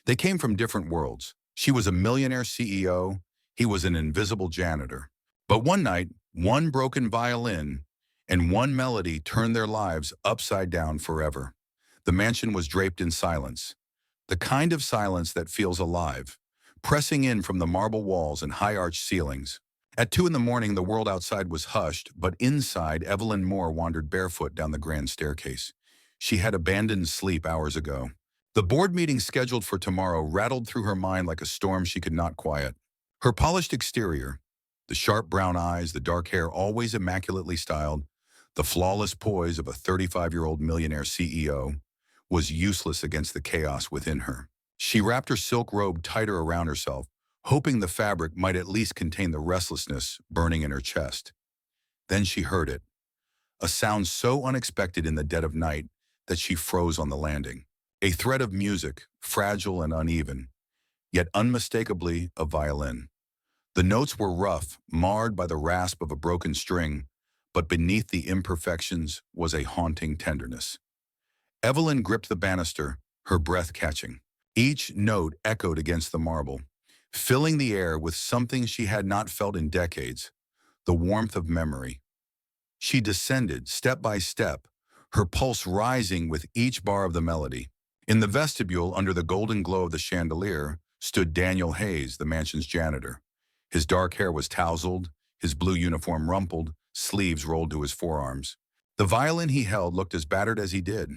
They came from different worlds. She was a millionaire CEO, he was an invisible janitor. But one night, one broken violin and one melody turned their lives upside down forever. The mansion was draped in silence, the kind of silence that feels alive, pressing in from the marble walls and high-arched ceilings. At 2 in the morning, the world outside was hushed, but inside, Evelyn Moore wandered barefoot down the grand staircase. She had abandoned sleep hours ago. The board meeting scheduled for tomorrow rattled through her mind like a storm she could not quiet. Her polished exterior, the sharp brown eyes, the dark hair always immaculately styled, the flawless poise of a 35-year-old millionaire CEO, was useless against the chaos within her. She wrapped her silk robe tighter around herself, hoping the fabric might at least contain the restlessness burning in her chest. Then she heard it, a sound so unexpected in the dead of night that she froze on the landing. A thread of music, fragile and uneven, yet unmistakably a violin. The notes were rough, marred by the rasp of a broken string, but beneath the imperfections was a haunting tenderness. Evelyn gripped the banister, her breath catching. Each note echoed against the marble, filling the air with something she had not felt in decades, the warmth of memory. She descended step by step, her pulse rising with each bar of the melody. In the vestibule, under the golden glow of the chandelier, stood Daniel Hayes, the mansion's janitor. His dark hair was tousled, his blue uniform rumpled, sleeves rolled to his forearms. The violin he held looked as battered as he did.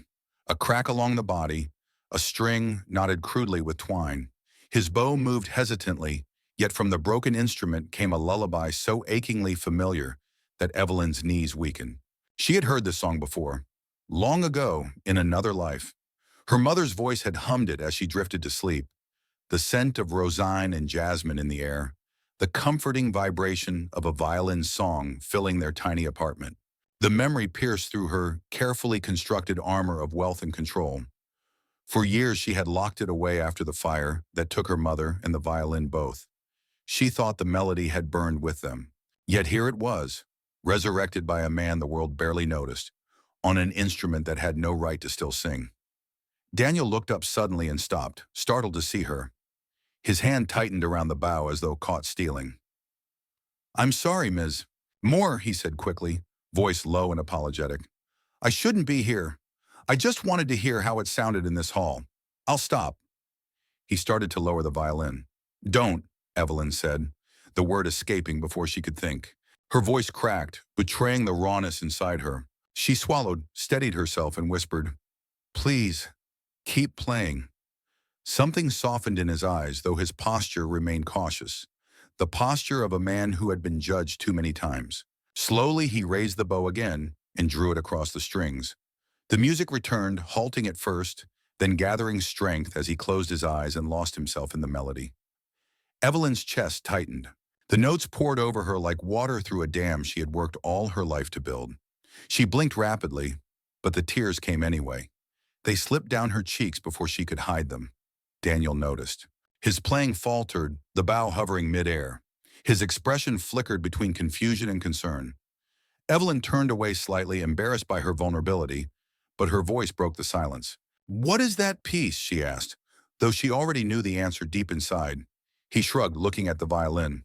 A crack along the body, a string knotted crudely with twine. His bow moved hesitantly, yet from the broken instrument came a lullaby so achingly familiar that Evelyn's knees weakened. She had heard this song before, long ago, in another life. Her mother's voice had hummed it as she drifted to sleep, the scent of rosin and jasmine in the air, the comforting vibration of a violin song filling their tiny apartment. The memory pierced through her carefully constructed armor of wealth and control. For years she had locked it away after the fire that took her mother and the violin both. She thought the melody had burned with them. Yet here it was, resurrected by a man the world barely noticed, on an instrument that had no right to still sing. Daniel looked up suddenly and stopped, startled to see her. His hand tightened around the bow as though caught stealing. "I'm sorry, Ms. Moore," he said quickly, voice low and apologetic. "I shouldn't be here. I just wanted to hear how it sounded in this hall. I'll stop." He started to lower the violin. "Don't," Evelyn said, the word escaping before she could think. Her voice cracked, betraying the rawness inside her. She swallowed, steadied herself, and whispered, "Please, keep playing." Something softened in his eyes, though his posture remained cautious. The posture of a man who had been judged too many times. Slowly he raised the bow again and drew it across the strings. The music returned, halting at first, then gathering strength as he closed his eyes and lost himself in the melody. Evelyn's chest tightened. The notes poured over her like water through a dam she had worked all her life to build. She blinked rapidly, but the tears came anyway. They slipped down her cheeks before she could hide them. Daniel noticed. His playing faltered, the bow hovering midair. His expression flickered between confusion and concern. Evelyn turned away slightly, embarrassed by her vulnerability, but her voice broke the silence. "What is that piece?" she asked, though she already knew the answer deep inside. He shrugged, looking at the violin.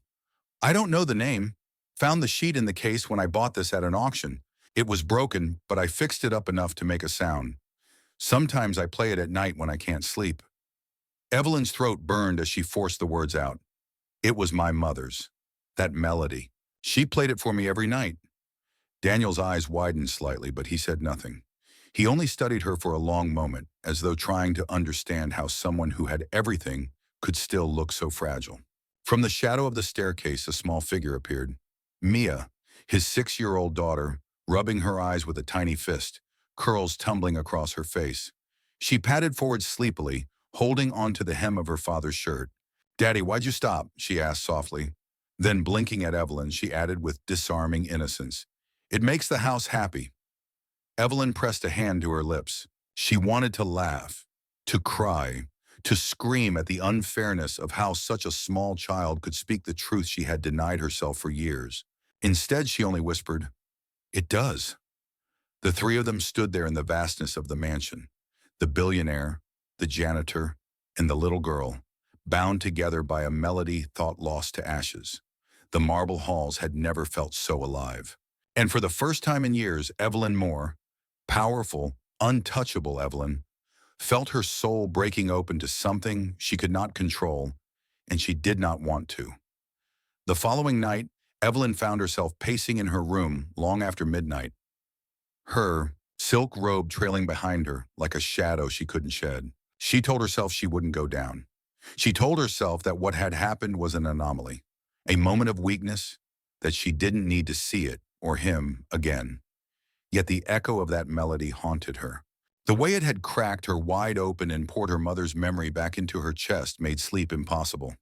"I don't know the name. Found the sheet in the case when I bought this at an auction. It was broken, but I fixed it up enough to make a sound. Sometimes I play it at night when I can't sleep." Evelyn's throat burned as she forced the words out. "It was my mother's. That melody. She played it for me every night." Daniel's eyes widened slightly, but he said nothing. He only studied her for a long moment, as though trying to understand how someone who had everything could still look so fragile. From the shadow of the staircase, a small figure appeared. Mia, his 6-year-old daughter, rubbing her eyes with a tiny fist, curls tumbling across her face. She padded forward sleepily, holding onto the hem of her father's shirt. "Daddy, why'd you stop?" she asked softly. Then, blinking at Evelyn, she added with disarming innocence, "It makes the house happy." Evelyn pressed a hand to her lips. She wanted to laugh, to cry, to scream at the unfairness of how such a small child could speak the truth she had denied herself for years. Instead, she only whispered, "It does." The three of them stood there in the vastness of the mansion. The billionaire, the janitor, and the little girl, bound together by a melody thought lost to ashes. The marble halls had never felt so alive. And for the first time in years, Evelyn Moore, powerful, untouchable Evelyn, felt her soul breaking open to something she could not control and she did not want to. The following night, Evelyn found herself pacing in her room long after midnight, her silk robe trailing behind her like a shadow she couldn't shed. She told herself she wouldn't go down. She told herself that what had happened was an anomaly, a moment of weakness, that she didn't need to see it or him again. Yet the echo of that melody haunted her. The way it had cracked her wide open and poured her mother's memory back into her chest made sleep impossible.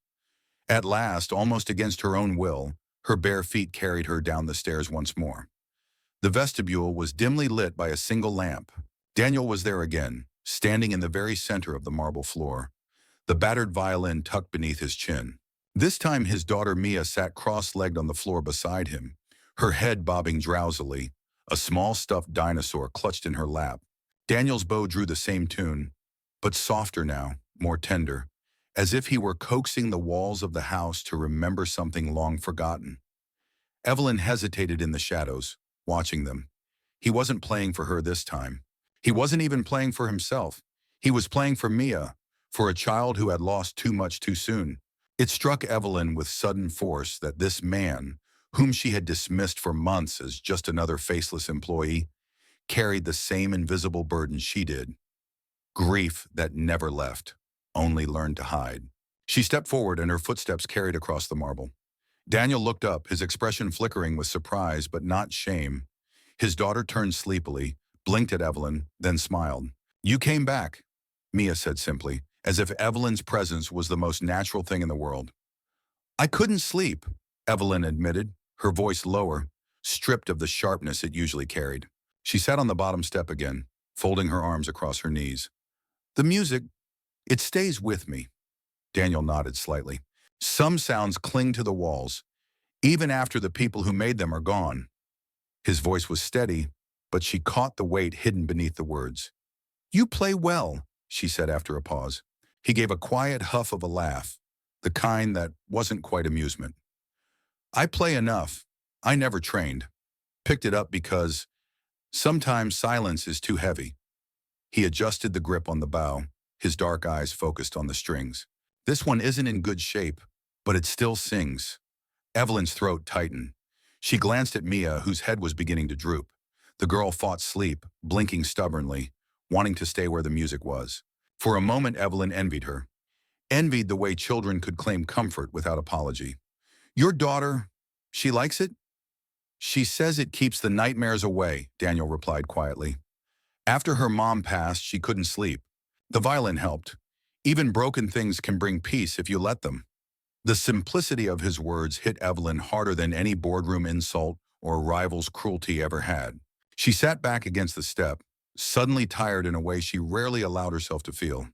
At last, almost against her own will, her bare feet carried her down the stairs once more. The vestibule was dimly lit by a single lamp. Daniel was there again, standing in the very center of the marble floor, the battered violin tucked beneath his chin. This time his daughter Mia sat cross-legged on the floor beside him, her head bobbing drowsily, a small stuffed dinosaur clutched in her lap. Daniel's bow drew the same tune, but softer now, more tender, as if he were coaxing the walls of the house to remember something long forgotten. Evelyn hesitated in the shadows, watching them. He wasn't playing for her this time. He wasn't even playing for himself. He was playing for Mia, for a child who had lost too much too soon. It struck Evelyn with sudden force that this man, whom she had dismissed for months as just another faceless employee, carried the same invisible burden she did. Grief that never left, only learned to hide. She stepped forward and her footsteps carried across the marble. Daniel looked up, his expression flickering with surprise but not shame. His daughter turned sleepily, blinked at Evelyn, then smiled. "You came back," Mia said simply, as if Evelyn's presence was the most natural thing in the world. "I couldn't sleep," Evelyn admitted, her voice lower, stripped of the sharpness it usually carried. She sat on the bottom step again, folding her arms across her knees. "The music, it stays with me." Daniel nodded slightly. "Some sounds cling to the walls, even after the people who made them are gone." His voice was steady, but she caught the weight hidden beneath the words. "You play well," she said after a pause. He gave a quiet huff of a laugh, the kind that wasn't quite amusement. "I play enough. I never trained. Picked it up because sometimes silence is too heavy." He adjusted the grip on the bow, his dark eyes focused on the strings. "This one isn't in good shape, but it still sings." Evelyn's throat tightened. She glanced at Mia, whose head was beginning to droop. The girl fought sleep, blinking stubbornly, wanting to stay where the music was. For a moment, Evelyn envied her. Envied the way children could claim comfort without apology. "Your daughter, she likes it?" "She says it keeps the nightmares away," Daniel replied quietly. "After her mom passed, she couldn't sleep. The violin helped. Even broken things can bring peace if you let them." The simplicity of his words hit Evelyn harder than any boardroom insult or rival's cruelty ever had. She sat back against the step, suddenly tired in a way she rarely allowed herself to feel.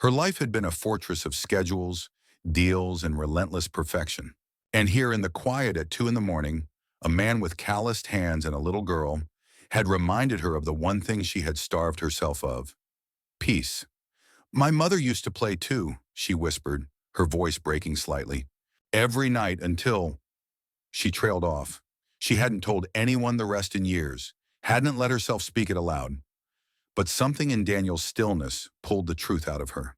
Her life had been a fortress of schedules, deals, and relentless perfection. And here in the quiet at 2 in the morning, a man with calloused hands and a little girl had reminded her of the one thing she had starved herself of: peace. "My mother used to play too," she whispered, her voice breaking slightly. "Every night until—" She trailed off. She hadn't told anyone the rest in years, hadn't let herself speak it aloud. But something in Daniel's stillness pulled the truth out of her.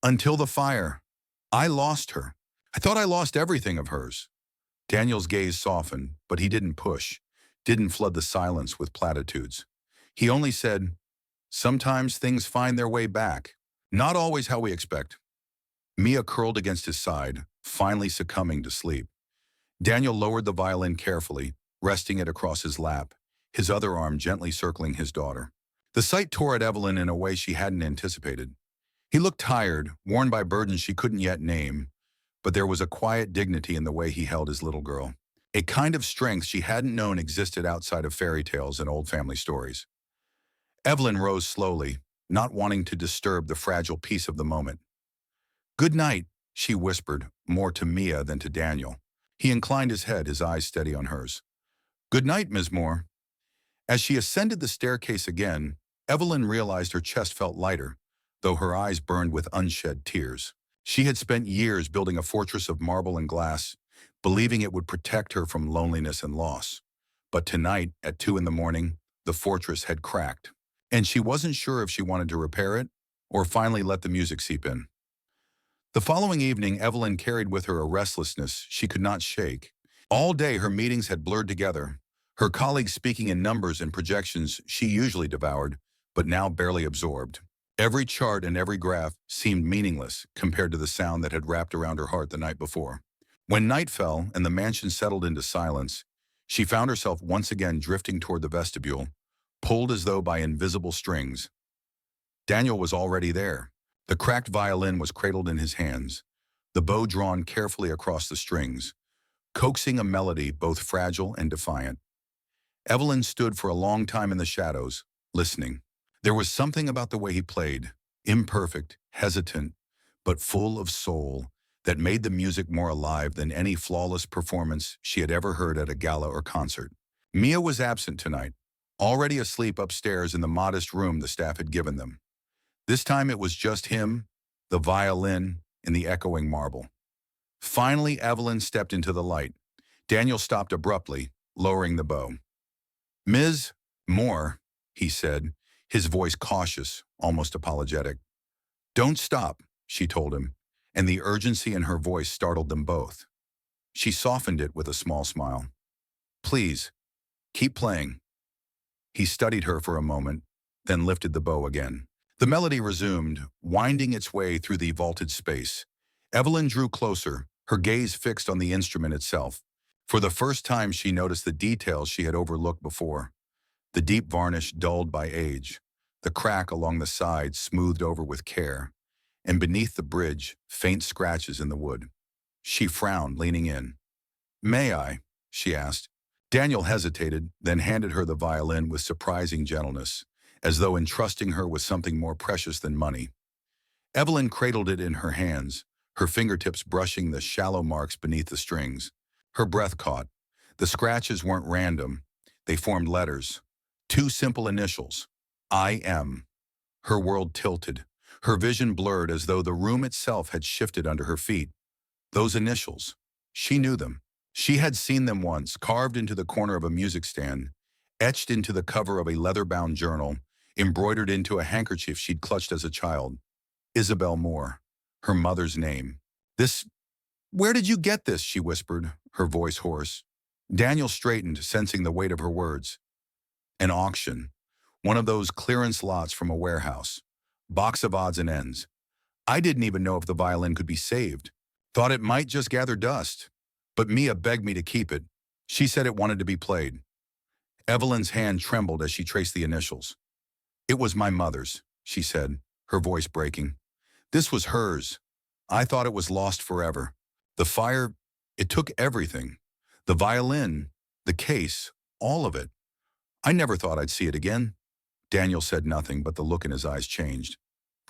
"Until the fire. I lost her. I thought I lost everything of hers." Daniel's gaze softened, but he didn't push, didn't flood the silence with platitudes. He only said, "Sometimes things find their way back. Not always how we expect." Mia curled against his side, finally succumbing to sleep. Daniel lowered the violin carefully, resting it across his lap, his other arm gently circling his daughter. The sight tore at Evelyn in a way she hadn't anticipated. He looked tired, worn by burdens she couldn't yet name, but there was a quiet dignity in the way he held his little girl, a kind of strength she hadn't known existed outside of fairy tales and old family stories. Evelyn rose slowly, not wanting to disturb the fragile peace of the moment. "Good night," she whispered, more to Mia than to Daniel. He inclined his head, his eyes steady on hers. "Good night, Ms. Moore." As she ascended the staircase again, Evelyn realized her chest felt lighter, though her eyes burned with unshed tears. She had spent years building a fortress of marble and glass, believing it would protect her from loneliness and loss. But tonight, at 2 in the morning, the fortress had cracked, and she wasn't sure if she wanted to repair it or finally let the music seep in. The following evening, Evelyn carried with her a restlessness she could not shake. All day, her meetings had blurred together, her colleagues speaking in numbers and projections she usually devoured, but now barely absorbed. Every chart and every graph seemed meaningless compared to the sound that had wrapped around her heart the night before. When night fell and the mansion settled into silence, she found herself once again drifting toward the vestibule, pulled as though by invisible strings. Daniel was already there. The cracked violin was cradled in his hands, the bow drawn carefully across the strings, coaxing a melody both fragile and defiant. Evelyn stood for a long time in the shadows, listening. There was something about the way he played, imperfect, hesitant, but full of soul, that made the music more alive than any flawless performance she had ever heard at a gala or concert. Mia was absent tonight, already asleep upstairs in the modest room the staff had given them. This time it was just him, the violin, and the echoing marble. Finally, Evelyn stepped into the light. Daniel stopped abruptly, lowering the bow. "Ms. Moore," he said, his voice cautious, almost apologetic. "Don't stop," she told him, and the urgency in her voice startled them both. She softened it with a small smile. "Please, keep playing." He studied her for a moment, then lifted the bow again. The melody resumed, winding its way through the vaulted space. Evelyn drew closer, her gaze fixed on the instrument itself. For the first time, she noticed the details she had overlooked before. The deep varnish dulled by age, the crack along the side smoothed over with care, and beneath the bridge, faint scratches in the wood. She frowned, leaning in. "May I?" she asked. Daniel hesitated, then handed her the violin with surprising gentleness, as though entrusting her with something more precious than money. Evelyn cradled it in her hands, her fingertips brushing the shallow marks beneath the strings. Her breath caught. The scratches weren't random. They formed letters. 2 simple initials. I.M. Her world tilted. Her vision blurred as though the room itself had shifted under her feet. Those initials. She knew them. She had seen them once, carved into the corner of a music stand, etched into the cover of a leather-bound journal, embroidered into a handkerchief she'd clutched as a child. Isabel Moore, her mother's name. "Where did you get this?" she whispered, her voice hoarse. Daniel straightened, sensing the weight of her words. "An auction. One of those clearance lots from a warehouse. Box of odds and ends. I didn't even know if the violin could be saved. Thought it might just gather dust. But Mia begged me to keep it. She said it wanted to be played." Evelyn's hand trembled as she traced the initials. "It was my mother's," she said, her voice breaking. "This was hers. I thought it was lost forever. The fire, it took everything. The violin, the case, all of it. I never thought I'd see it again." Daniel said nothing, but the look in his eyes changed.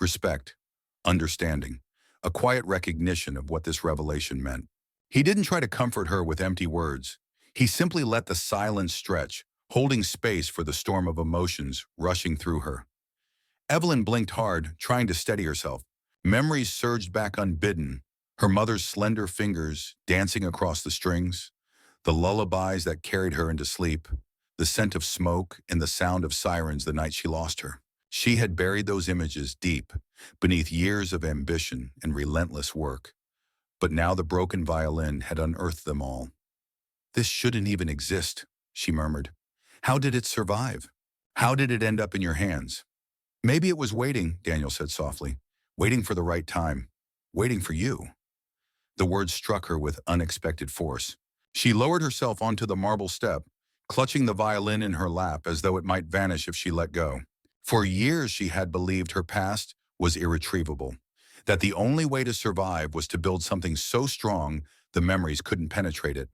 Respect, understanding, a quiet recognition of what this revelation meant. He didn't try to comfort her with empty words. He simply let the silence stretch, holding space for the storm of emotions rushing through her. Evelyn blinked hard, trying to steady herself. Memories surged back unbidden, her mother's slender fingers dancing across the strings, the lullabies that carried her into sleep, the scent of smoke and the sound of sirens the night she lost her. She had buried those images deep, beneath years of ambition and relentless work. But now the broken violin had unearthed them all. "This shouldn't even exist," she murmured. "How did it survive? How did it end up in your hands?" "Maybe it was waiting," Daniel said softly. "Waiting for the right time. Waiting for you." The words struck her with unexpected force. She lowered herself onto the marble step, clutching the violin in her lap as though it might vanish if she let go. For years she had believed her past was irretrievable, that the only way to survive was to build something so strong the memories couldn't penetrate it.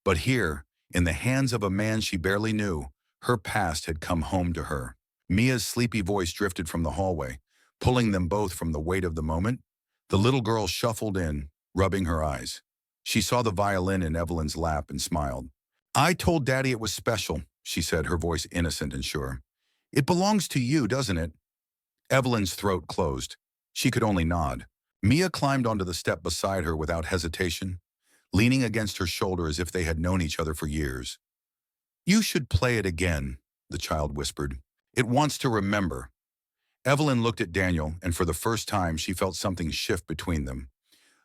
But here, in the hands of a man she barely knew, her past had come home to her. Mia's sleepy voice drifted from the hallway, pulling them both from the weight of the moment. The little girl shuffled in, rubbing her eyes. She saw the violin in Evelyn's lap and smiled. "I told Daddy it was special," she said, her voice innocent and sure. "It belongs to you, doesn't it?" Evelyn's throat closed. She could only nod. Mia climbed onto the step beside her without hesitation, leaning against her shoulder as if they had known each other for years. "You should play it again," the child whispered. "It wants to remember." Evelyn looked at Daniel, and for the first time she felt something shift between them.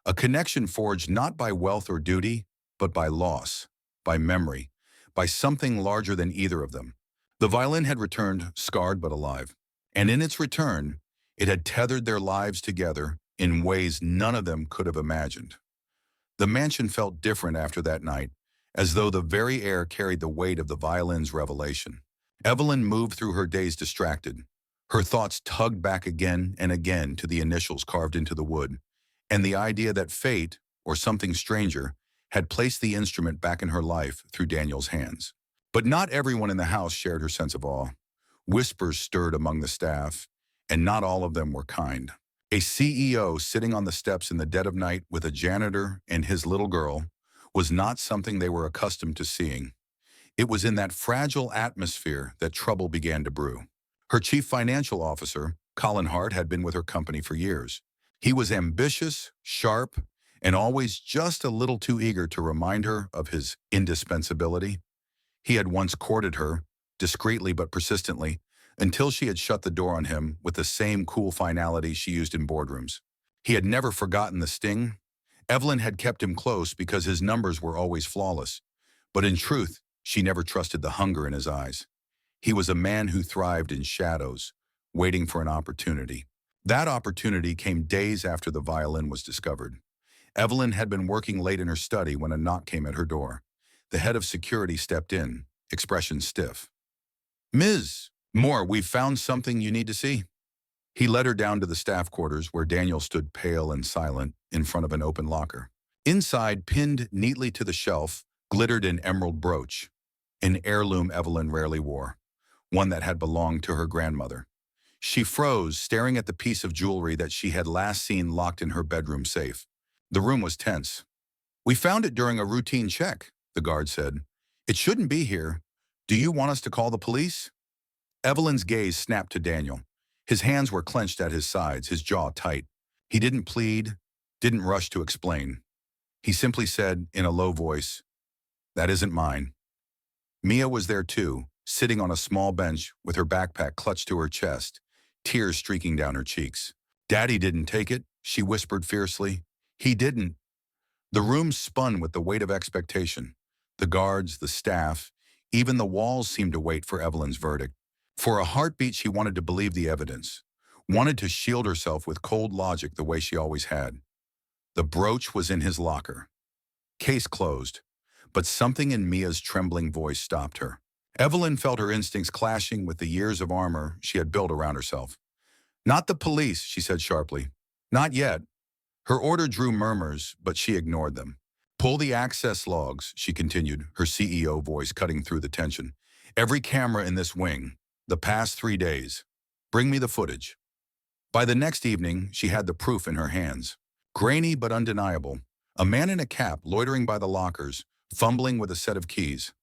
A connection forged not by wealth or duty, but by loss, by memory, by something larger than either of them. The violin had returned, scarred but alive. And in its return, it had tethered their lives together in ways none of them could have imagined. The mansion felt different after that night, as though the very air carried the weight of the violin's revelation. Evelyn moved through her days distracted. Her thoughts tugged back again and again to the initials carved into the wood, and the idea that fate, or something stranger, had placed the instrument back in her life through Daniel's hands. But not everyone in the house shared her sense of awe. Whispers stirred among the staff, and not all of them were kind. A CEO sitting on the steps in the dead of night with a janitor and his little girl was not something they were accustomed to seeing. It was in that fragile atmosphere that trouble began to brew. Her chief financial officer, Colin Hart, had been with her company for years. He was ambitious, sharp, and always just a little too eager to remind her of his indispensability. He had once courted her, discreetly but persistently, until she had shut the door on him with the same cool finality she used in boardrooms. He had never forgotten the sting. Evelyn had kept him close because his numbers were always flawless. But in truth, she never trusted the hunger in his eyes. He was a man who thrived in shadows, waiting for an opportunity. That opportunity came days after the violin was discovered. Evelyn had been working late in her study when a knock came at her door. The head of security stepped in, expression stiff. "Ms. Moore, we've found something you need to see." He led her down to the staff quarters where Daniel stood pale and silent in front of an open locker. Inside, pinned neatly to the shelf, glittered an emerald brooch, an heirloom Evelyn rarely wore, one that had belonged to her grandmother. She froze, staring at the piece of jewelry that she had last seen locked in her bedroom safe. The room was tense. "We found it during a routine check," the guard said. "It shouldn't be here. Do you want us to call the police?" Evelyn's gaze snapped to Daniel. His hands were clenched at his sides, his jaw tight. He didn't plead, didn't rush to explain. He simply said, in a low voice, "That isn't mine." Mia was there too, sitting on a small bench with her backpack clutched to her chest, tears streaking down her cheeks. "Daddy didn't take it," she whispered fiercely. "He didn't." The room spun with the weight of expectation. The guards, the staff, even the walls seemed to wait for Evelyn's verdict. For a heartbeat, she wanted to believe the evidence, wanted to shield herself with cold logic the way she always had. The brooch was in his locker. Case closed. But something in Mia's trembling voice stopped her. Evelyn felt her instincts clashing with the years of armor she had built around herself. "Not the police," she said sharply. "Not yet." Her order drew murmurs, but she ignored them. "Pull the access logs," she continued, her CEO voice cutting through the tension. "Every camera in this wing. The past 3 days. Bring me the footage." By the next evening, she had the proof in her hands. Grainy but undeniable. A man in a cap loitering by the lockers, fumbling with a set of keys.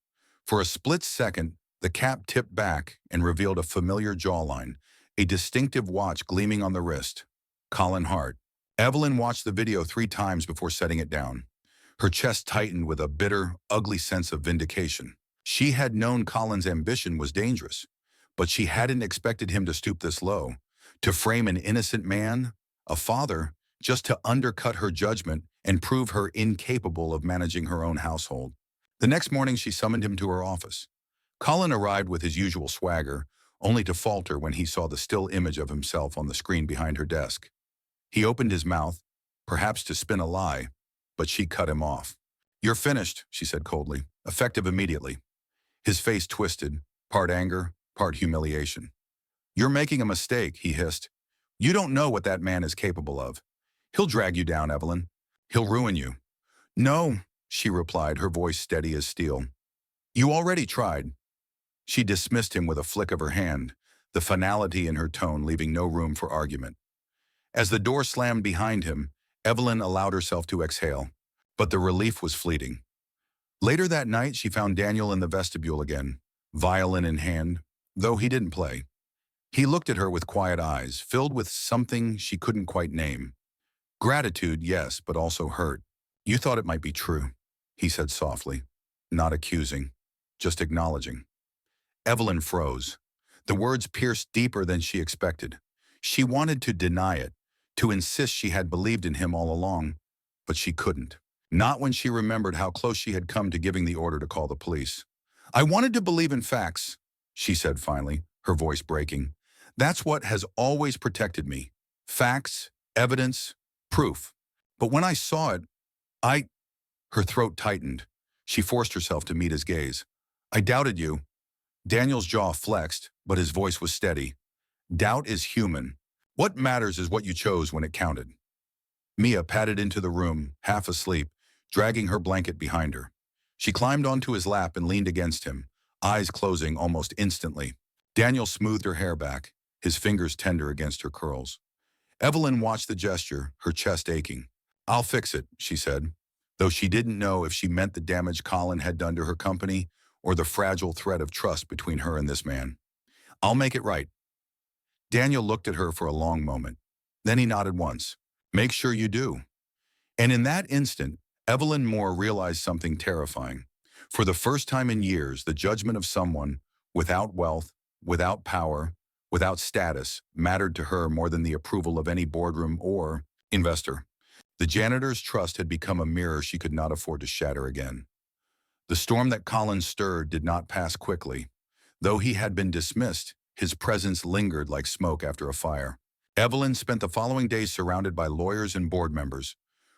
For a split second, the cap tipped back and revealed a familiar jawline, a distinctive watch gleaming on the wrist. Colin Hart. Evelyn watched the video 3 times before setting it down. Her chest tightened with a bitter, ugly sense of vindication. She had known Colin's ambition was dangerous, but she hadn't expected him to stoop this low, to frame an innocent man, a father, just to undercut her judgment and prove her incapable of managing her own household. The next morning, she summoned him to her office. Colin arrived with his usual swagger, only to falter when he saw the still image of himself on the screen behind her desk. He opened his mouth, perhaps to spin a lie, but she cut him off. "You're finished," she said coldly, "effective immediately." His face twisted, part anger, part humiliation. "You're making a mistake," he hissed. "You don't know what that man is capable of. He'll drag you down, Evelyn. He'll ruin you." "No," she replied, her voice steady as steel. "You already tried." She dismissed him with a flick of her hand, the finality in her tone leaving no room for argument. As the door slammed behind him, Evelyn allowed herself to exhale, but the relief was fleeting. Later that night, she found Daniel in the vestibule again, violin in hand, though he didn't play. He looked at her with quiet eyes, filled with something she couldn't quite name. Gratitude, yes, but also hurt. You thought it might be true, he said softly, not accusing, just acknowledging. Evelyn froze. The words pierced deeper than she expected. She wanted to deny it, to insist she had believed in him all along, but she couldn't. Not when she remembered how close she had come to giving the order to call the police. I wanted to believe in facts, she said finally, her voice breaking. That's what has always protected me. Facts, evidence, proof. But when I saw it, I... Her throat tightened. She forced herself to meet his gaze. I doubted you. Daniel's jaw flexed, but his voice was steady. Doubt is human. What matters is what you chose when it counted. Mia padded into the room, half asleep, dragging her blanket behind her. She climbed onto his lap and leaned against him, eyes closing almost instantly. Daniel smoothed her hair back, his fingers tender against her curls. Evelyn watched the gesture, her chest aching. I'll fix it, she said, though she didn't know if she meant the damage Colin had done to her company or the fragile thread of trust between her and this man. I'll make it right. Daniel looked at her for a long moment. Then he nodded once. Make sure you do. And in that instant, Evelyn Moore realized something terrifying. For the first time in years, the judgment of someone without wealth, without power, without status mattered to her more than the approval of any boardroom or investor. The janitor's trust had become a mirror she could not afford to shatter again. The storm that Colin stirred did not pass quickly. Though he had been dismissed, his presence lingered like smoke after a fire. Evelyn spent the following days surrounded by lawyers and board members,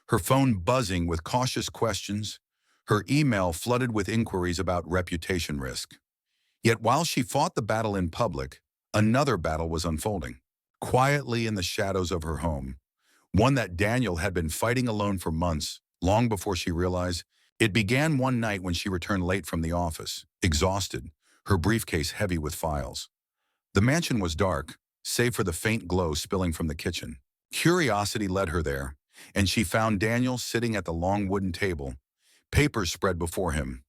her phone buzzing with cautious questions, her email flooded with inquiries about reputation risk. Yet while she fought the battle in public, another battle was unfolding, quietly in the shadows of her home, one that Daniel had been fighting alone for months, long before she realized. It began one night when she returned late from the office, exhausted, her briefcase heavy with files. The mansion was dark, save for the faint glow spilling from the kitchen. Curiosity led her there, and she found Daniel sitting at the long wooden table, papers spread before him.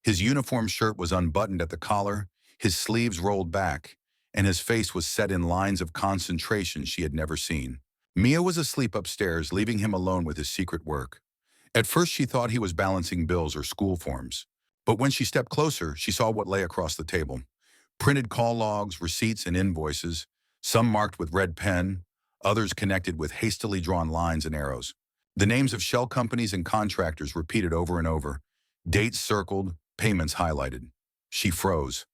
His uniform shirt was unbuttoned at the collar, his sleeves rolled back, and his face was set in lines of concentration she had never seen. Mia was asleep upstairs, leaving him alone with his secret work. At first she thought he was balancing bills or school forms, but when she stepped closer, she saw what lay across the table. Printed call logs, receipts, and invoices, some marked with red pen, others connected with hastily drawn lines and arrows. The names of shell companies and contractors repeated over and over, dates circled, payments highlighted. She froze.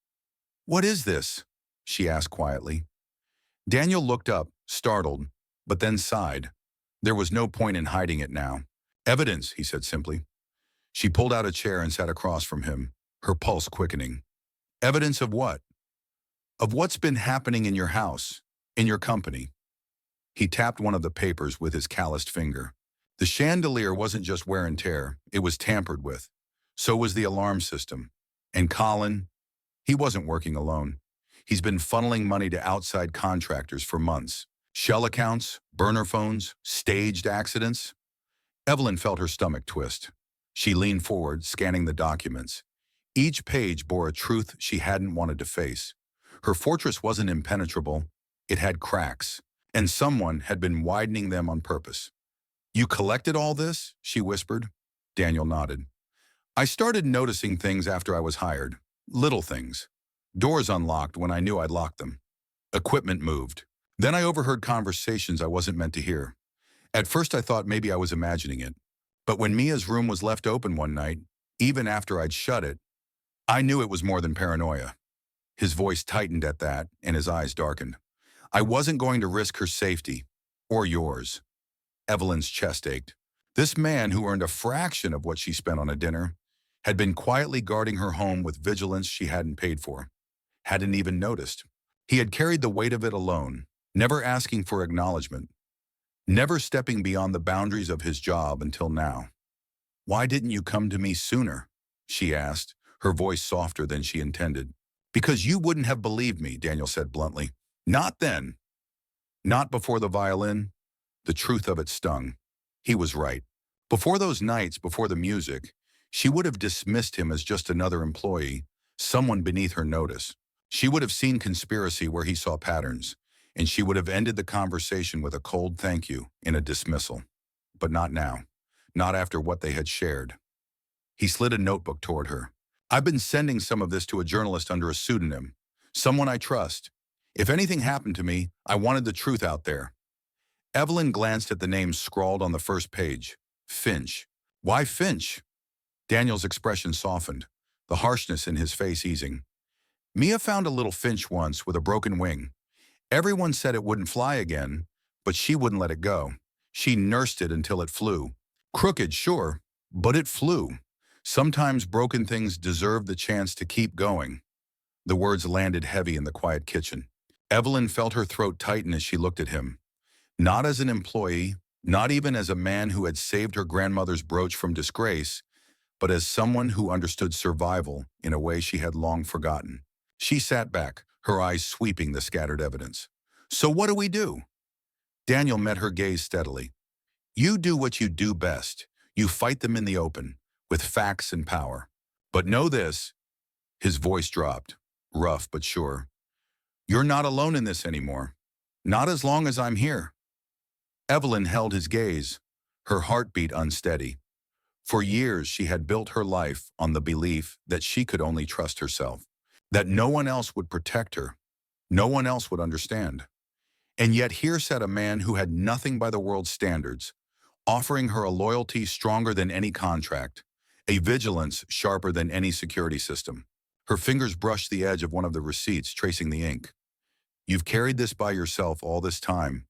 What is this? She asked quietly. Daniel looked up, startled, but then sighed. There was no point in hiding it now. Evidence, he said simply. She pulled out a chair and sat across from him, her pulse quickening. Evidence of what? Of what's been happening in your house, in your company. He tapped one of the papers with his calloused finger. The chandelier wasn't just wear and tear, it was tampered with. So was the alarm system. And Colin, he wasn't working alone. He's been funneling money to outside contractors for months. Shell accounts, burner phones, staged accidents. Evelyn felt her stomach twist. She leaned forward, scanning the documents. Each page bore a truth she hadn't wanted to face. Her fortress wasn't impenetrable. It had cracks, and someone had been widening them on purpose. You collected all this? She whispered. Daniel nodded. I started noticing things after I was hired. Little things. Doors unlocked when I knew I'd locked them. Equipment moved. Then I overheard conversations I wasn't meant to hear. At first I thought maybe I was imagining it. But when Mia's room was left open one night, even after I'd shut it, I knew it was more than paranoia. His voice tightened at that, and his eyes darkened. I wasn't going to risk her safety, or yours. Evelyn's chest ached. This man who earned a fraction of what she spent on a dinner had been quietly guarding her home with vigilance she hadn't paid for, hadn't even noticed. He had carried the weight of it alone, never asking for acknowledgement, never stepping beyond the boundaries of his job until now. Why didn't you come to me sooner? She asked, her voice softer than she intended. Because you wouldn't have believed me, Daniel said bluntly. Not then. Not before the violin. The truth of it stung. He was right. Before those nights, before the music, she would have dismissed him as just another employee, someone beneath her notice. She would have seen conspiracy where he saw patterns, and she would have ended the conversation with a cold thank you in a dismissal. But not now. Not after what they had shared. He slid a notebook toward her. I've been sending some of this to a journalist under a pseudonym. Someone I trust. If anything happened to me, I wanted the truth out there. Evelyn glanced at the name scrawled on the first page. Finch. Why Finch? Daniel's expression softened, the harshness in his face easing. Mia found a little finch once with a broken wing. Everyone said it wouldn't fly again, but she wouldn't let it go. She nursed it until it flew. Crooked, sure, but it flew. Sometimes broken things deserve the chance to keep going. The words landed heavy in the quiet kitchen. Evelyn felt her throat tighten as she looked at him. Not as an employee, not even as a man who had saved her grandmother's brooch from disgrace, but as someone who understood survival in a way she had long forgotten. She sat back, her eyes sweeping the scattered evidence. So what do we do? Daniel met her gaze steadily. You do what you do best. You fight them in the open, with facts and power. But know this, his voice dropped, rough but sure. You're not alone in this anymore. Not as long as I'm here. Evelyn held his gaze, her heartbeat unsteady. For years, she had built her life on the belief that she could only trust herself, that no one else would protect her, no one else would understand. And yet here sat a man who had nothing by the world's standards, offering her a loyalty stronger than any contract, a vigilance sharper than any security system. Her fingers brushed the edge of one of the receipts, tracing the ink. You've carried this by yourself all this time.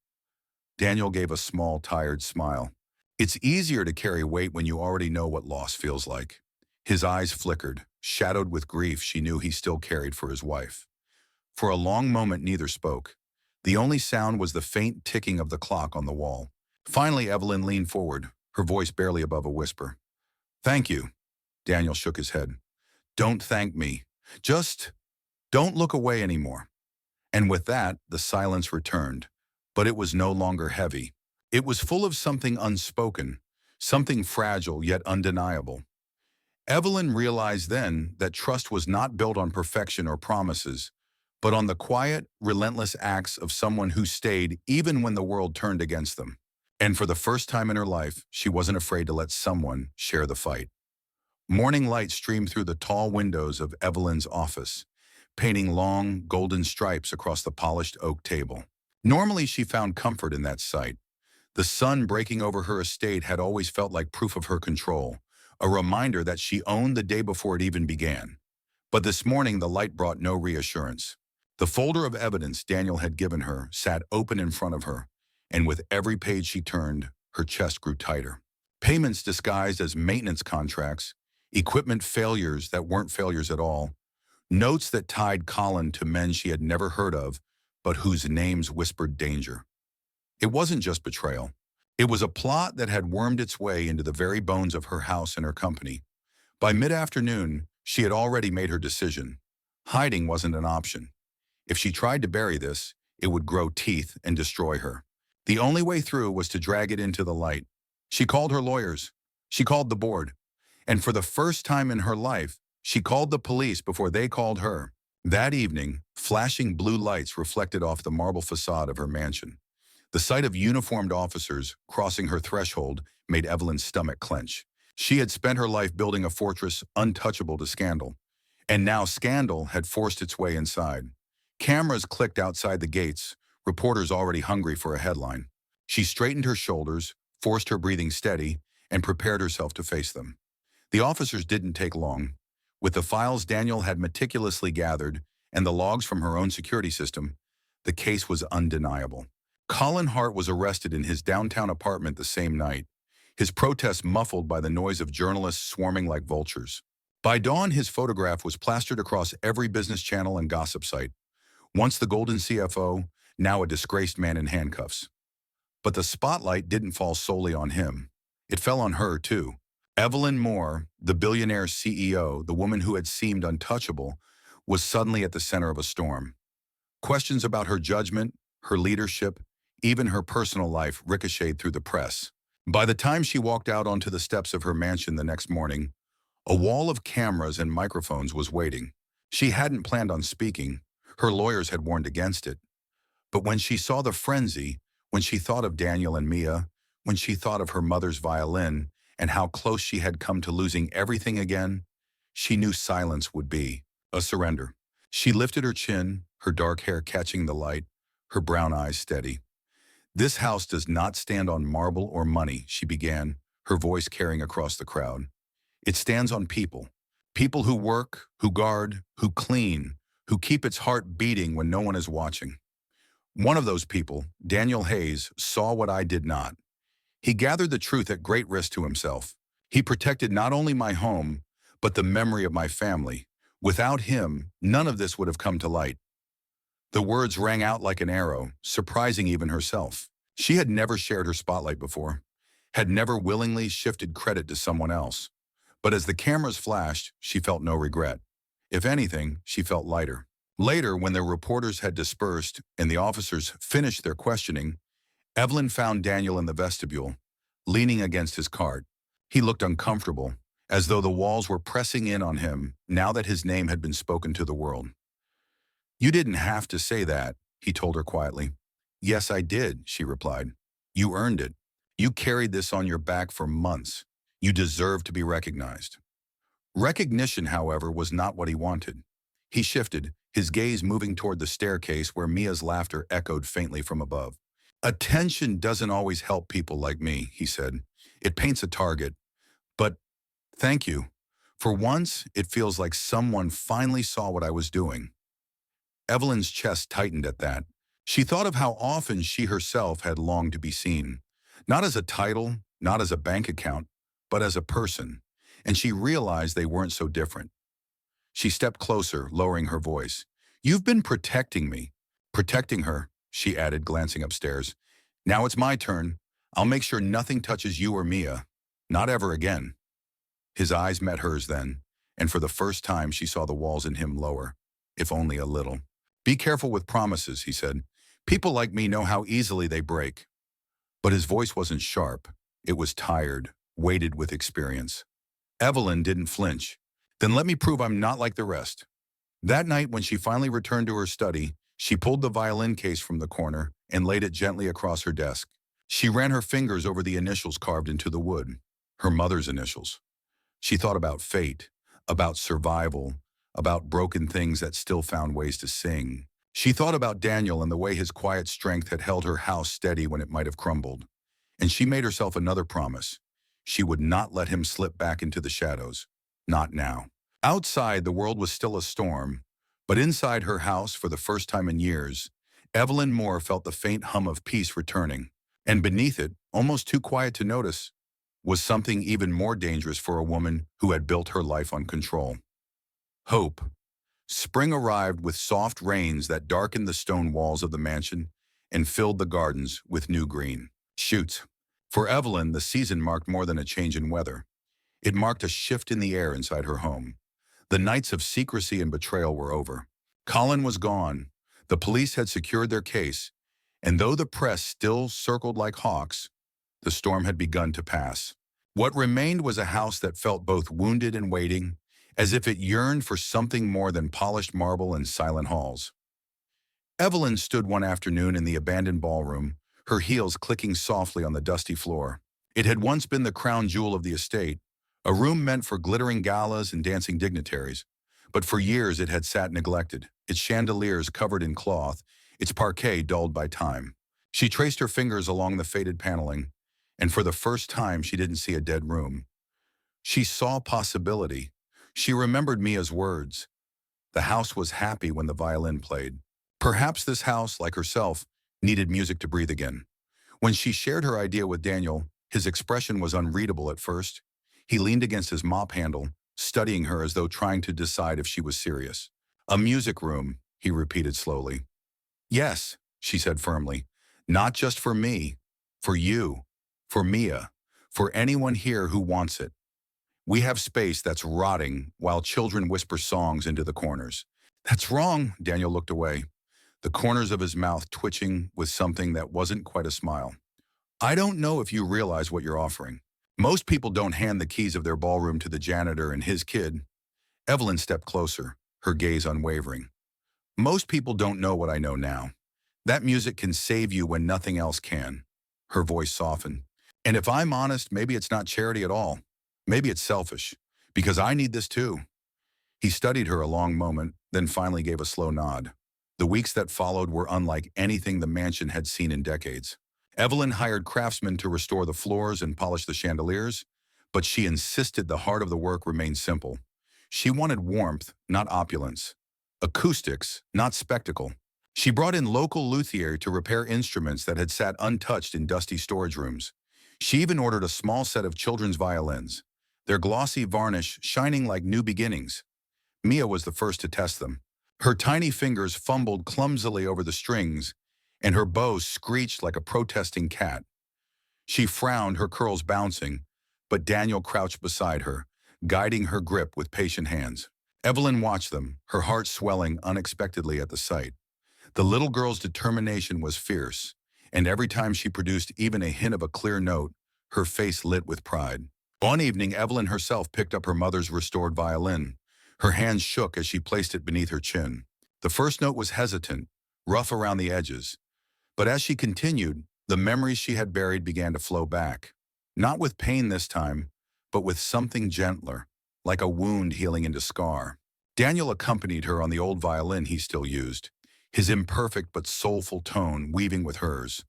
Daniel gave a small, tired smile. It's easier to carry weight when you already know what loss feels like. His eyes flickered, shadowed with grief she knew he still carried for his wife. For a long moment, neither spoke. The only sound was the faint ticking of the clock on the wall. Finally, Evelyn leaned forward, her voice barely above a whisper. Thank you. Daniel shook his head. Don't thank me. Just don't look away anymore. And with that, the silence returned. But it was no longer heavy. It was full of something unspoken, something fragile yet undeniable. Evelyn realized then that trust was not built on perfection or promises, but on the quiet, relentless acts of someone who stayed even when the world turned against them. And for the first time in her life, she wasn't afraid to let someone share the fight. Morning light streamed through the tall windows of Evelyn's office, painting long, golden stripes across the polished oak table. Normally, she found comfort in that sight. The sun breaking over her estate had always felt like proof of her control, a reminder that she owned the day before it even began. But this morning, the light brought no reassurance. The folder of evidence Daniel had given her sat open in front of her, and with every page she turned, her chest grew tighter. Payments disguised as maintenance contracts, equipment failures that weren't failures at all, notes that tied Colin to men she had never heard of, but whose names whispered danger. It wasn't just betrayal. It was a plot that had wormed its way into the very bones of her house and her company. By mid-afternoon, she had already made her decision. Hiding wasn't an option. If she tried to bury this, it would grow teeth and destroy her. The only way through was to drag it into the light. She called her lawyers. She called the board. And for the first time in her life, she called the police before they called her. That evening, flashing blue lights reflected off the marble facade of her mansion. The sight of uniformed officers crossing her threshold made Evelyn's stomach clench. She had spent her life building a fortress untouchable to scandal. And now scandal had forced its way inside. Cameras clicked outside the gates, reporters already hungry for a headline. She straightened her shoulders, forced her breathing steady, and prepared herself to face them. The officers didn't take long. With the files Daniel had meticulously gathered and the logs from her own security system, the case was undeniable. Colin Hart was arrested in his downtown apartment the same night, his protest muffled by the noise of journalists swarming like vultures. By dawn, his photograph was plastered across every business channel and gossip site. Once the golden CFO, now a disgraced man in handcuffs. But the spotlight didn't fall solely on him. It fell on her, too. Evelyn Moore, the billionaire CEO, the woman who had seemed untouchable, was suddenly at the center of a storm. Questions about her judgment, her leadership, even her personal life ricocheted through the press. By the time she walked out onto the steps of her mansion the next morning, a wall of cameras and microphones was waiting. She hadn't planned on speaking. Her lawyers had warned against it. But when she saw the frenzy, when she thought of Daniel and Mia, when she thought of her mother's violin and how close she had come to losing everything again, she knew silence would be a surrender. She lifted her chin, her dark hair catching the light, her brown eyes steady. "This house does not stand on marble or money," she began, her voice carrying across the crowd. "It stands on people. People who work, who guard, who clean, who keep its heart beating when no one is watching." One of those people, Daniel Hayes, saw what I did not. He gathered the truth at great risk to himself. He protected not only my home, but the memory of my family. Without him, none of this would have come to light. The words rang out like an arrow, surprising even herself. She had never shared her spotlight before, had never willingly shifted credit to someone else. But as the cameras flashed, she felt no regret. If anything, she felt lighter. Later, when the reporters had dispersed and the officers finished their questioning, Evelyn found Daniel in the vestibule, leaning against his cart. He looked uncomfortable, as though the walls were pressing in on him now that his name had been spoken to the world. "You didn't have to say that," he told her quietly. "Yes, I did," she replied. "You earned it. You carried this on your back for months. You deserve to be recognized." Recognition, however, was not what he wanted. He shifted, his gaze moving toward the staircase where Mia's laughter echoed faintly from above. "Attention doesn't always help people like me," he said. "It paints a target. But thank you. For once, it feels like someone finally saw what I was doing." Evelyn's chest tightened at that. She thought of how often she herself had longed to be seen. Not as a title, not as a bank account, but as a person. And she realized they weren't so different. She stepped closer, lowering her voice. "You've been protecting me." "Protecting her," she added, glancing upstairs. "Now it's my turn. I'll make sure nothing touches you or Mia. Not ever again." His eyes met hers then, and for the first time she saw the walls in him lower, if only a little. "Be careful with promises," he said. "People like me know how easily they break." But his voice wasn't sharp. It was tired, weighted with experience. Evelyn didn't flinch. "Then let me prove I'm not like the rest." That night, when she finally returned to her study, she pulled the violin case from the corner and laid it gently across her desk. She ran her fingers over the initials carved into the wood, her mother's initials. She thought about fate, about survival, about broken things that still found ways to sing. She thought about Daniel and the way his quiet strength had held her house steady when it might have crumbled. And she made herself another promise. She would not let him slip back into the shadows. Not now. Outside, the world was still a storm, but inside her house, for the first time in years, Evelyn Moore felt the faint hum of peace returning. And beneath it, almost too quiet to notice, was something even more dangerous for a woman who had built her life on control. Hope. Spring arrived with soft rains that darkened the stone walls of the mansion and filled the gardens with new green shoots. For Evelyn, the season marked more than a change in weather. It marked a shift in the air inside her home. The nights of secrecy and betrayal were over. Colin was gone. The police had secured their case, and though the press still circled like hawks, the storm had begun to pass. What remained was a house that felt both wounded and waiting, as if it yearned for something more than polished marble and silent halls. Evelyn stood one afternoon in the abandoned ballroom, her heels clicking softly on the dusty floor. It had once been the crown jewel of the estate, a room meant for glittering galas and dancing dignitaries. But for years it had sat neglected, its chandeliers covered in cloth, its parquet dulled by time. She traced her fingers along the faded paneling, and for the first time she didn't see a dead room. She saw possibility. She remembered Mia's words. The house was happy when the violin played. Perhaps this house, like herself, needed music to breathe again. When she shared her idea with Daniel, his expression was unreadable at first. He leaned against his mop handle, studying her as though trying to decide if she was serious. "A music room," he repeated slowly. "Yes," she said firmly. "Not just for me. For you. For Mia. For anyone here who wants it. We have space that's rotting while children whisper songs into the corners." "That's wrong." Daniel looked away, the corners of his mouth twitching with something that wasn't quite a smile. "I don't know if you realize what you're offering. Most people don't hand the keys of their ballroom to the janitor and his kid." Evelyn stepped closer, her gaze unwavering. Most people don't know what I know now. That music can save you when nothing else can. Her voice softened. And if I'm honest, maybe it's not charity at all. Maybe it's selfish. Because I need this too. He studied her a long moment, then finally gave a slow nod. The weeks that followed were unlike anything the mansion had seen in decades. Evelyn hired craftsmen to restore the floors and polish the chandeliers, but she insisted the heart of the work remained simple. She wanted warmth, not opulence. Acoustics, not spectacle. She brought in local luthier to repair instruments that had sat untouched in dusty storage rooms. She even ordered a small set of children's violins, their glossy varnish shining like new beginnings. Mia was the first to test them. Her tiny fingers fumbled clumsily over the strings, and her bow screeched like a protesting cat. She frowned, her curls bouncing, but Daniel crouched beside her, guiding her grip with patient hands. Evelyn watched them, her heart swelling unexpectedly at the sight. The little girl's determination was fierce, and every time she produced even a hint of a clear note, her face lit with pride. One evening, Evelyn herself picked up her mother's restored violin. Her hands shook as she placed it beneath her chin. The first note was hesitant, rough around the edges. But as she continued, the memories she had buried began to flow back. Not with pain this time, but with something gentler, like a wound healing into scar. Daniel accompanied her on the old violin he still used, his imperfect but soulful tone weaving with hers.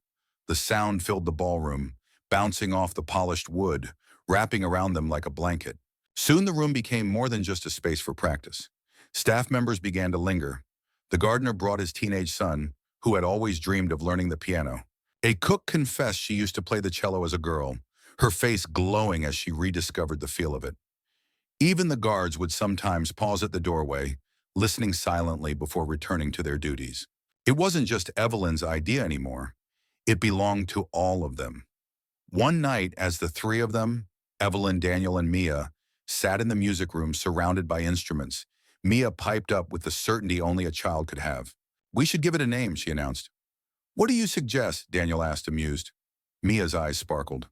The sound filled the ballroom, bouncing off the polished wood, wrapping around them like a blanket. Soon the room became more than just a space for practice. Staff members began to linger. The gardener brought his teenage son, who had always dreamed of learning the piano. A cook confessed she used to play the cello as a girl, her face glowing as she rediscovered the feel of it. Even the guards would sometimes pause at the doorway, listening silently before returning to their duties. It wasn't just Evelyn's idea anymore. It belonged to all of them. One night, as the three of them, Evelyn, Daniel, and Mia, sat in the music room surrounded by instruments, Mia piped up with the certainty only a child could have. "We should give it a name," she announced. "What do you suggest?" Daniel asked, amused. Mia's eyes sparkled.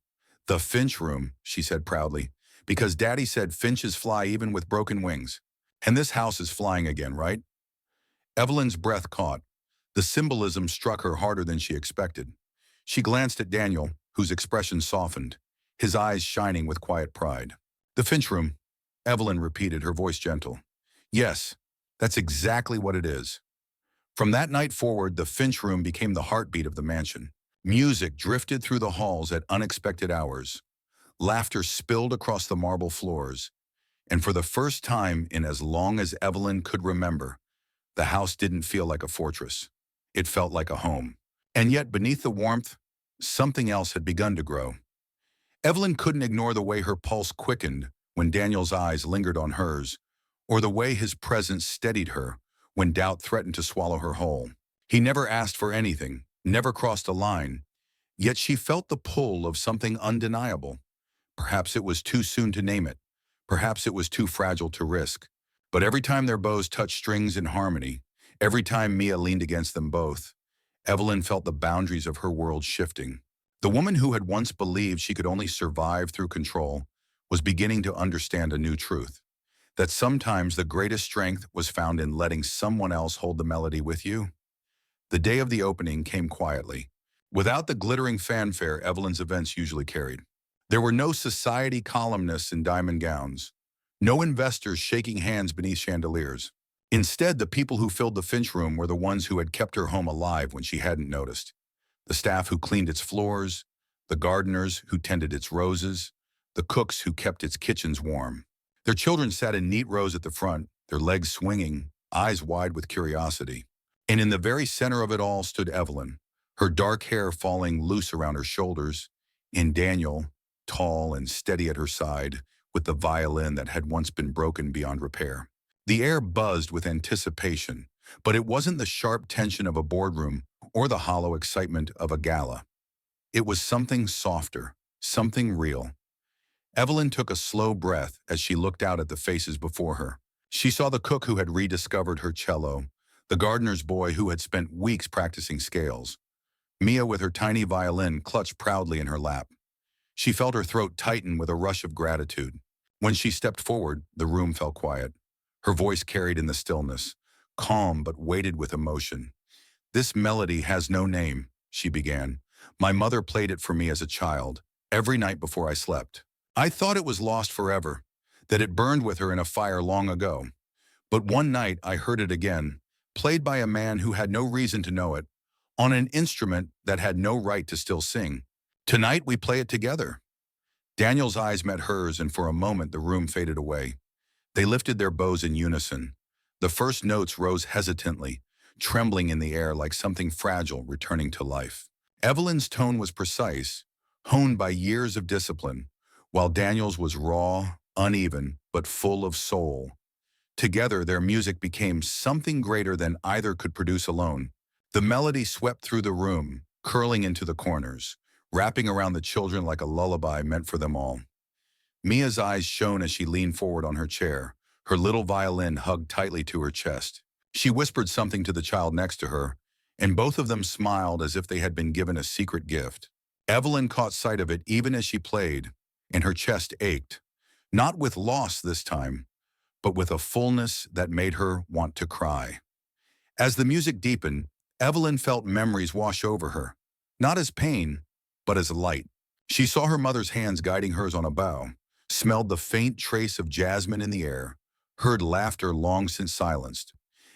"The Finch Room," she said proudly, "because Daddy said finches fly even with broken wings. And this house is flying again, right?" Evelyn's breath caught. The symbolism struck her harder than she expected. She glanced at Daniel, whose expression softened, his eyes shining with quiet pride. "The Finch Room," Evelyn repeated, her voice gentle. "Yes, that's exactly what it is." From that night forward, the Finch Room became the heartbeat of the mansion. Music drifted through the halls at unexpected hours. Laughter spilled across the marble floors. And for the first time in as long as Evelyn could remember, the house didn't feel like a fortress. It felt like a home. And yet, beneath the warmth, something else had begun to grow. Evelyn couldn't ignore the way her pulse quickened when Daniel's eyes lingered on hers, or the way his presence steadied her when doubt threatened to swallow her whole. He never asked for anything, never crossed a line, yet she felt the pull of something undeniable. Perhaps it was too soon to name it. Perhaps it was too fragile to risk. But every time their bows touched strings in harmony, every time Mia leaned against them both, Evelyn felt the boundaries of her world shifting. The woman who had once believed she could only survive through control was beginning to understand a new truth. That sometimes the greatest strength was found in letting someone else hold the melody with you. The day of the opening came quietly, without the glittering fanfare Evelyn's events usually carried. There were no society columnists in diamond gowns, no investors shaking hands beneath chandeliers. Instead, the people who filled the Finch Room were the ones who had kept her home alive when she hadn't noticed. The staff who cleaned its floors, the gardeners who tended its roses, the cooks who kept its kitchens warm. Their children sat in neat rows at the front, their legs swinging, eyes wide with curiosity. And in the very center of it all stood Evelyn, her dark hair falling loose around her shoulders, and Daniel, tall and steady at her side, with the violin that had once been broken beyond repair. The air buzzed with anticipation, but it wasn't the sharp tension of a boardroom or the hollow excitement of a gala. It was something softer, something real. Evelyn took a slow breath as she looked out at the faces before her. She saw the cook who had rediscovered her cello, the gardener's boy who had spent weeks practicing scales. Mia with her tiny violin clutched proudly in her lap. She felt her throat tighten with a rush of gratitude. When she stepped forward, the room fell quiet. Her voice carried in the stillness, calm but weighted with emotion. "This melody has no name," she began. "My mother played it for me as a child, every night before I slept. I thought it was lost forever, that it burned with her in a fire long ago. But one night I heard it again, played by a man who had no reason to know it, on an instrument that had no right to still sing. Tonight we play it together." Daniel's eyes met hers, and for a moment the room faded away. They lifted their bows in unison. The first notes rose hesitantly, trembling in the air like something fragile returning to life. Evelyn's tone was precise, honed by years of discipline, while Daniel's was raw, uneven, but full of soul. Together, their music became something greater than either could produce alone. The melody swept through the room, curling into the corners, wrapping around the children like a lullaby meant for them all. Mia's eyes shone as she leaned forward on her chair, her little violin hugged tightly to her chest. She whispered something to the child next to her, and both of them smiled as if they had been given a secret gift. Evelyn caught sight of it even as she played, and her chest ached, not with loss this time, but with a fullness that made her want to cry. As the music deepened, Evelyn felt memories wash over her, not as pain, but as light. She saw her mother's hands guiding hers on a bow, smelled the faint trace of jasmine in the air, heard laughter long since silenced.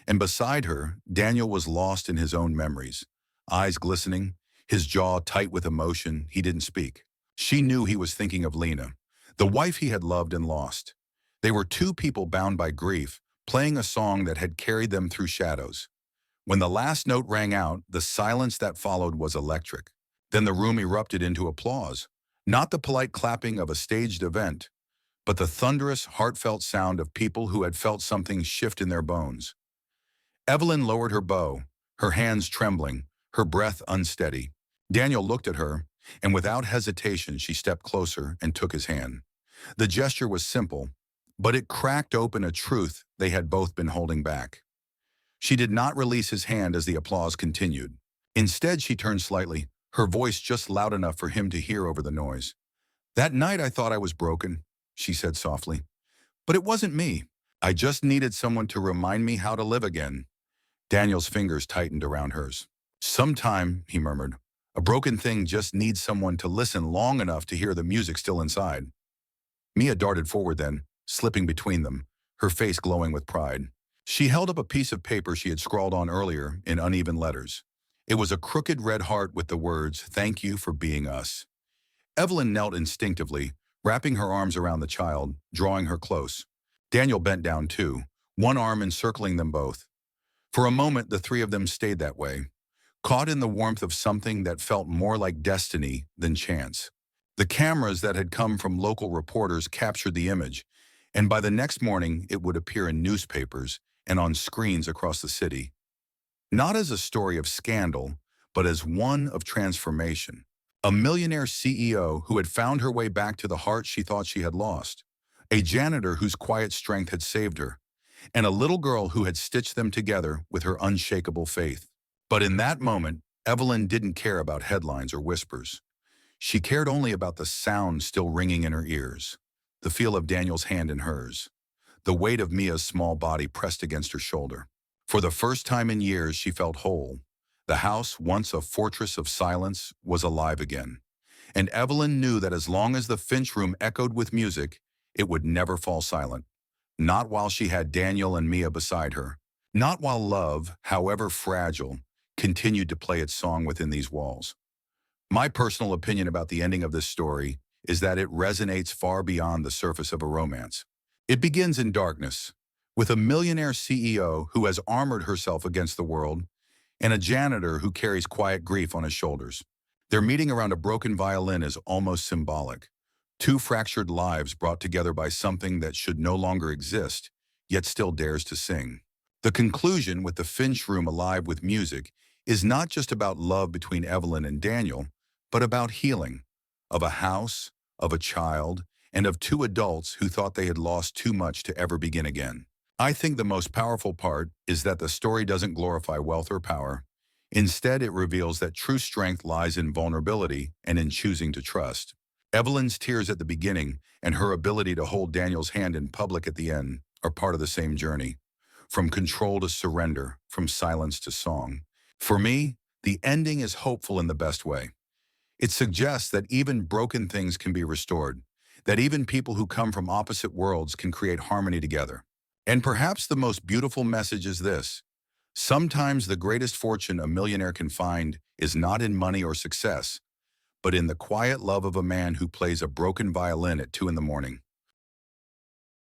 And beside her, Daniel was lost in his own memories, eyes glistening, his jaw tight with emotion. He didn't speak. She knew he was thinking of Lena, the wife he had loved and lost. They were two people bound by grief, playing a song that had carried them through shadows. When the last note rang out, the silence that followed was electric. Then the room erupted into applause, not the polite clapping of a staged event, but the thunderous, heartfelt sound of people who had felt something shift in their bones. Evelyn lowered her bow, her hands trembling, her breath unsteady. Daniel looked at her, and without hesitation she stepped closer and took his hand. The gesture was simple, but it cracked open a truth they had both been holding back. She did not release his hand as the applause continued. Instead, she turned slightly, her voice just loud enough for him to hear over the noise. "That night I thought I was broken," she said softly. "But it wasn't me. I just needed someone to remind me how to live again." Daniel's fingers tightened around hers. "Sometime," he murmured, "a broken thing just needs someone to listen long enough to hear the music still inside." Mia darted forward then, slipping between them, her face glowing with pride. She held up a piece of paper she had scrawled on earlier in uneven letters. It was a crooked red heart with the words, "Thank you for being us." Evelyn knelt instinctively, wrapping her arms around the child, drawing her close. Daniel bent down too, one arm encircling them both. For a moment, the three of them stayed that way, caught in the warmth of something that felt more like destiny than chance. The cameras that had come from local reporters captured the image, and by the next morning it would appear in newspapers and on screens across the city. Not as a story of scandal, but as one of transformation. A millionaire CEO who had found her way back to the heart she thought she had lost. A janitor whose quiet strength had saved her. And a little girl who had stitched them together with her unshakable faith. But in that moment, Evelyn didn't care about headlines or whispers. She cared only about the sound still ringing in her ears, the feel of Daniel's hand in hers, the weight of Mia's small body pressed against her shoulder. For the first time in years, she felt whole. The house, once a fortress of silence, was alive again. And Evelyn knew that as long as the Finch room echoed with music, it would never fall silent. Not while she had Daniel and Mia beside her. Not while love, however fragile, continued to play its song within these walls. My personal opinion about the ending of this story is that it resonates far beyond the surface of a romance. It begins in darkness, with a millionaire CEO who has armored herself against the world, and a janitor who carries quiet grief on his shoulders. Their meeting around a broken violin is almost symbolic. Two fractured lives brought together by something that should no longer exist, yet still dares to sing. The conclusion, with the Finch room alive with music, is not just about love between Evelyn and Daniel, but about healing, of a house, of a child, and of two adults who thought they had lost too much to ever begin again. I think the most powerful part is that the story doesn't glorify wealth or power. Instead, it reveals that true strength lies in vulnerability and in choosing to trust. Evelyn's tears at the beginning and her ability to hold Daniel's hand in public at the end are part of the same journey. from control to surrender, from silence to song. For me, the ending is hopeful in the best way. It suggests that even broken things can be restored, that even people who come from opposite worlds can create harmony together. And perhaps the most beautiful message is this: sometimes the greatest fortune a millionaire can find is not in money or success, but in the quiet love of a man who plays a broken violin at 2 in the morning.